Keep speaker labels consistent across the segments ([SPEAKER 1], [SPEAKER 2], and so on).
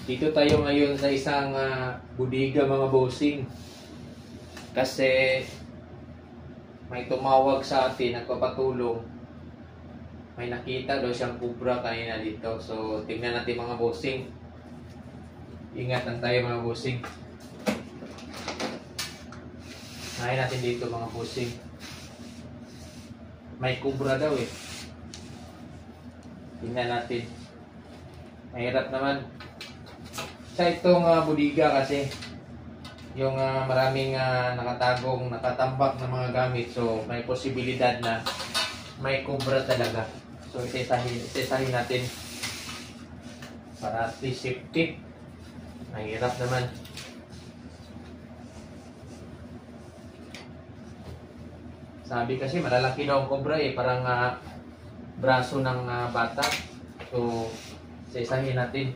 [SPEAKER 1] Dito tayo ngayon sa isang budiga mga bossing. Kasi may tumawag sa atin, nagpapatulong. May nakita daw siyang kubra kanina dito. So tingnan natin mga bossing. Ingatan tayo mga bossing. Ngayon natin dito mga bossing. May kubra daw eh. Tingnan natin. Mahirap naman. Sa itong budiga kasi yung maraming nakatambak na mga gamit, so may posibilidad na may kubra talaga. So itesahin natin para at least safety. Mahirap naman. Sabi kasi malalaki daw ang kubra eh, parang braso ng bata. So isahin natin.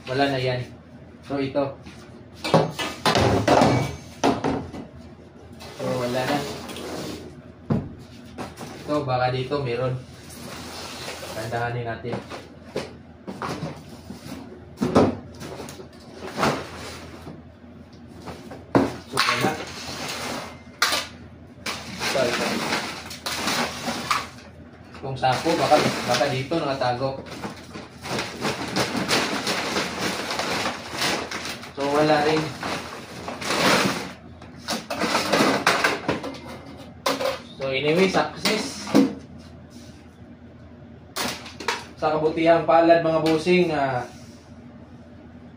[SPEAKER 1] Wala na yan. So ito. So wala na. Ito baka dito meron. Tandahanin natin. So wala. Ito. Kung sako baka dito nakatago. So wala rin. So anyway, success. Sa kabutihang palad mga bossing,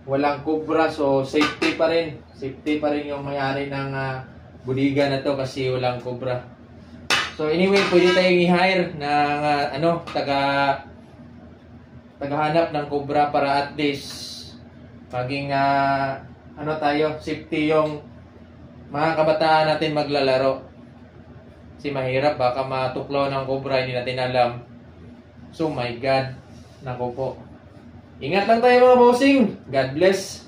[SPEAKER 1] walang kubra, so safety pa rin. Safety pa rin yung may-ari ng budiga na to kasi walang kubra. So anyway, pwede tayong i-hire ng tagahanap ng kubra para at least maging tayo, safety yung mga kabataan natin maglalaro. Kasi mahirap, baka matuklaw ng kubra, hindi natin alam. So my God, naku po. Ingat lang tayo mga bossing. God bless.